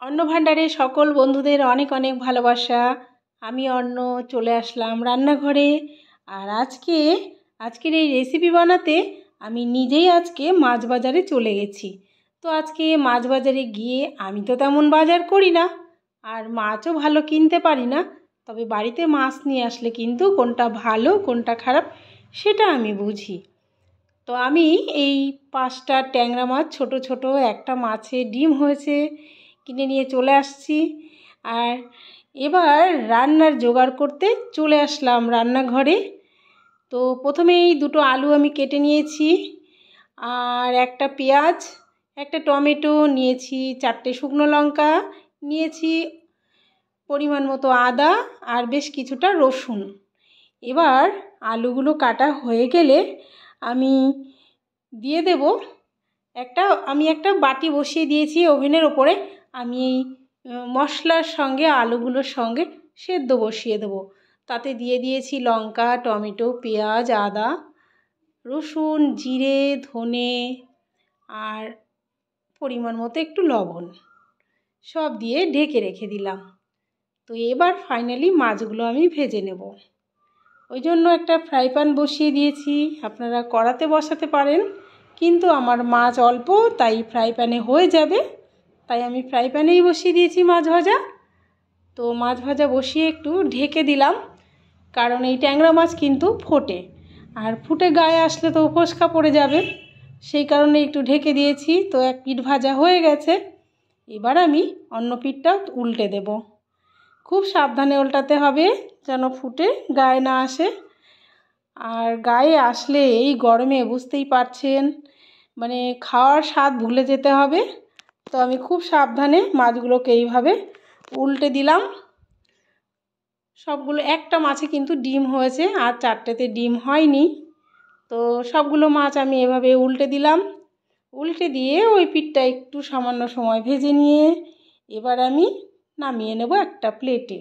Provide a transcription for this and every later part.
অন্ন ভাণ্ডারে সকল বন্ধুদের অনেক অনেক ভালোবাসা। আমি অন্ন চলে আসলাম রান্নাঘরে। আর আজকের এই রেসিপি বানাতে আমি নিজেই আজকে মাছ বাজারে চলে গেছি। তো আজকে মাছ বাজারে গিয়ে আমি তো তেমন বাজার করি না, আর মাছও ভালো কিনতে পারি না। তবে বাড়িতে মাছ নিয়ে আসলে কিন্তু কোনটা ভালো কোনটা খারাপ সেটা আমি বুঝি। তো আমি এই 5টা ট্যাংরা মাছ, ছোট ছোট একটা মাছে ডিম হয়েছে, কিনে নিয়ে চলে আসছি। আর এবার রান্নার জোগাড় করতে চলে আসলাম রান্নাঘরে। তো প্রথমেই দুটো আলু আমি কেটে নিয়েছি, আর একটা পেঁয়াজ, একটা টমেটো নিয়েছি, 4টে শুকনো লঙ্কা নিয়েছি, পরিমাণ মতো আদা আর বেশ কিছুটা রসুন। এবার আলুগুলো কাটা হয়ে গেলে আমি দিয়ে দেব আমি একটা বাটি বসিয়ে দিয়েছি ওভেনের ওপরে। আমি এই মশলার সঙ্গে আলুগুলোর সঙ্গে সেদ্ধ বসিয়ে দেবো। তাতে দিয়ে দিয়েছি লঙ্কা, টমেটো, পেঁয়াজ, আদা, রসুন, জিরে, ধনে আর পরিমাণ মতো একটু লবণ, সব দিয়ে ঢেকে রেখে দিলাম। তো এবার ফাইনালি মাছগুলো আমি ভেজে নেব। ওই জন্য একটা ফ্রাই প্যান বসিয়ে দিয়েছি। আপনারা কড়াতে বসাতে পারেন, কিন্তু আমার মাছ অল্প, তাই ফ্রাই প্যানে হয়ে যাবে, তাই আমি ফ্রাই প্যানেই বসিয়ে দিয়েছি মাছ ভাজা। তো মাছ ভাজা বসিয়ে একটু ঢেকে দিলাম, কারণ এই ট্যাংরা মাছ কিন্তু ফোটে, আর ফুটে গায়ে আসলে তো ফোসকা পড়ে যাবে, সেই কারণে একটু ঢেকে দিয়েছি। তো এক পিঠ ভাজা হয়ে গেছে, এবার আমি অন্য পিঠটা উল্টে দেব। খুব সাবধানে উল্টাতে হবে যেন ফুটে গায়ে না আসে। আর গায়ে আসলে এই গরমে বুঝতেই পারছেন, মানে খাওয়ার স্বাদ ভুলে যেতে হবে। তো আমি খুব সাবধানে মাছগুলোকে এইভাবে উল্টে দিলাম। সবগুলো, একটা মাছে কিন্তু ডিম হয়েছে আর 4টেতে ডিম হয়নি। তো সবগুলো মাছ আমি এভাবে উল্টে দিলাম। উল্টে দিয়ে ওই পিঠটা একটু সামান্য সময় ভেজে নিয়ে এবার আমি নামিয়ে নেব একটা প্লেটে।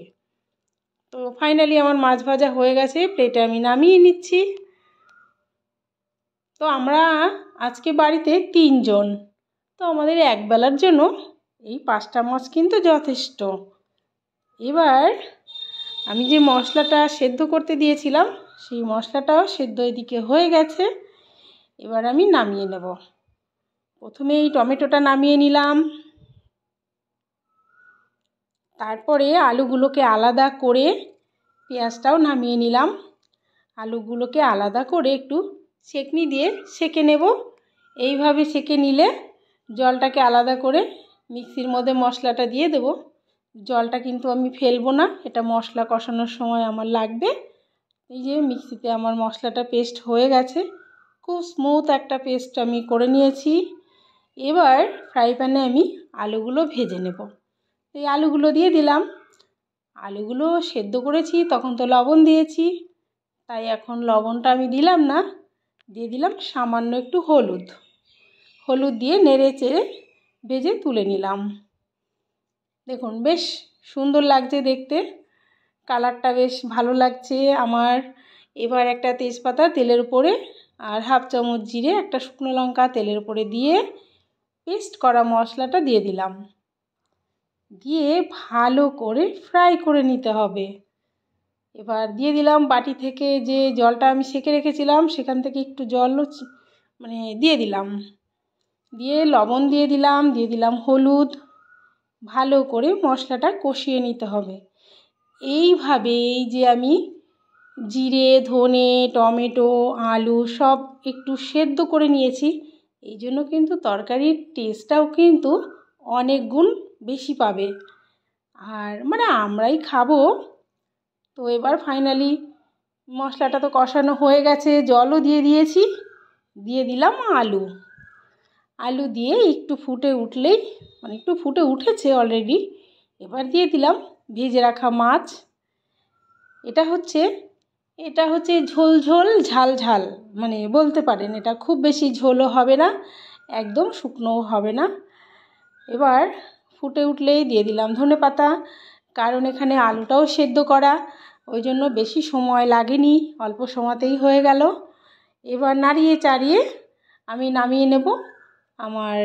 তো ফাইনালি আমার মাছ ভাজা হয়ে গেছে, প্লেটে আমি নামিয়ে নিচ্ছি। তো আমরা আজকে বাড়িতে 3 জন, তো আমাদের একবেলার জন্য এই 5টা মাছ কিন্তু যথেষ্ট। এবার আমি যে মশলাটা সেদ্ধ করতে দিয়েছিলাম, সেই মশলাটাও সেদ্ধ এদিকে হয়ে গেছে। এবার আমি নামিয়ে নেব। প্রথমে এই টমেটোটা নামিয়ে নিলাম, তারপরে আলুগুলোকে আলাদা করে পেঁয়াজটাও নামিয়ে নিলাম। আলুগুলোকে আলাদা করে একটু ছেঁকনি দিয়ে সেঁকে নেব। এইভাবে সেঁকে নিলে জলটাকে আলাদা করে মিক্সির মধ্যে মশলাটা দিয়ে দেব। জলটা কিন্তু আমি ফেলবো না, এটা মশলা কষানোর সময় আমার লাগবে। এই যে মিক্সিতে আমার মশলাটা পেস্ট হয়ে গেছে, খুব স্মুথ একটা পেস্ট আমি করে নিয়েছি। এবার ফ্রাই প্যানে আমি আলুগুলো ভেজে নেব। এই আলুগুলো দিয়ে দিলাম। আলুগুলো সেদ্ধ করেছি তখন তো লবণ দিয়েছি, তাই এখন লবণটা আমি দিলাম না, দিয়ে দিলাম সামান্য একটু হলুদ দিয়ে নেড়ে চেড়ে ভেজে তুলে নিলাম। দেখুন বেশ সুন্দর লাগছে দেখতে, কালারটা বেশ ভালো লাগছে আমার। এবার একটা তেজপাতা তেলের উপরে আর 1/2 চামচ জিরে, একটা শুকনো লঙ্কা তেলের উপরে দিয়ে পেস্ট করা মশলাটা দিয়ে দিলাম। দিয়ে ভালো করে ফ্রাই করে নিতে হবে। এবার দিয়ে দিলাম বাটি থেকে যে জলটা আমি সেঁকে রেখেছিলাম, সেখান থেকে একটু জল দিয়ে দিলাম। দিয়ে লবণ দিয়ে দিলাম হলুদ। ভালো করে মশলাটা কষিয়ে নিতে হবে। এইভাবে এই যে আমি জিরে, ধনে, টমেটো, আলু সব একটু সেদ্ধ করে নিয়েছি, এই জন্য কিন্তু তরকারির টেস্টটাও কিন্তু অনেক গুণ বেশি পাবে। আর আমরাই খাবো। তো এবার ফাইনালি মশলাটা তো কষানো হয়ে গেছে, জলও দিয়ে দিয়েছি, দিয়ে দিলাম আলু দিয়ে একটু ফুটে উঠলেই, একটু ফুটে উঠেছে অলরেডি, এবার দিয়ে দিলাম ভেজে রাখা মাছ। এটা হচ্ছে ঝোল ঝোল ঝাল ঝাল, বলতে পারেন এটা খুব বেশি ঝোলও হবে না, একদম শুকনোও হবে না। এবার ফুটে উঠলেই দিয়ে দিলাম ধনেপাতা, কারণ এখানে আলুটাও সেদ্ধ করা, ওই জন্য বেশি সময় লাগেনি, অল্প সময়তেই হয়ে গেল। এবার নাড়িয়ে চাড়িয়ে আমি নামিয়ে নেব। আমার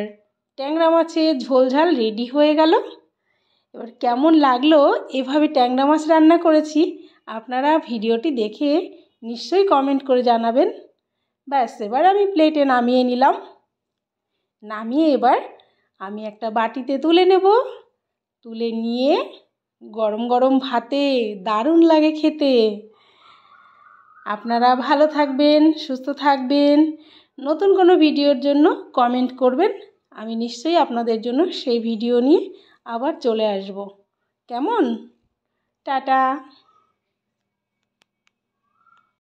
ট্যাংরা মাছের ঝোল ঝাল রেডি হয়ে গেল। এবার কেমন লাগলো এভাবে ট্যাংরা মাছ রান্না করেছি আপনারা ভিডিওটি দেখে নিশ্চয়ই কমেন্ট করে জানাবেন। ব্যাস এবার আমি প্লেটে নামিয়ে নিলাম। নামিয়ে এবার আমি একটা বাটিতে তুলে নেব। তুলে নিয়ে গরম গরম ভাতে দারুণ লাগে খেতে। আপনারা ভালো থাকবেন, সুস্থ থাকবেন। নতুন কোনো ভিডিওর জন্য কমেন্ট করবেন, আমি নিশ্চয়ই আপনাদের জন্য সেই ভিডিও নিয়ে আবার চলে আসব। কেমন? টাটা।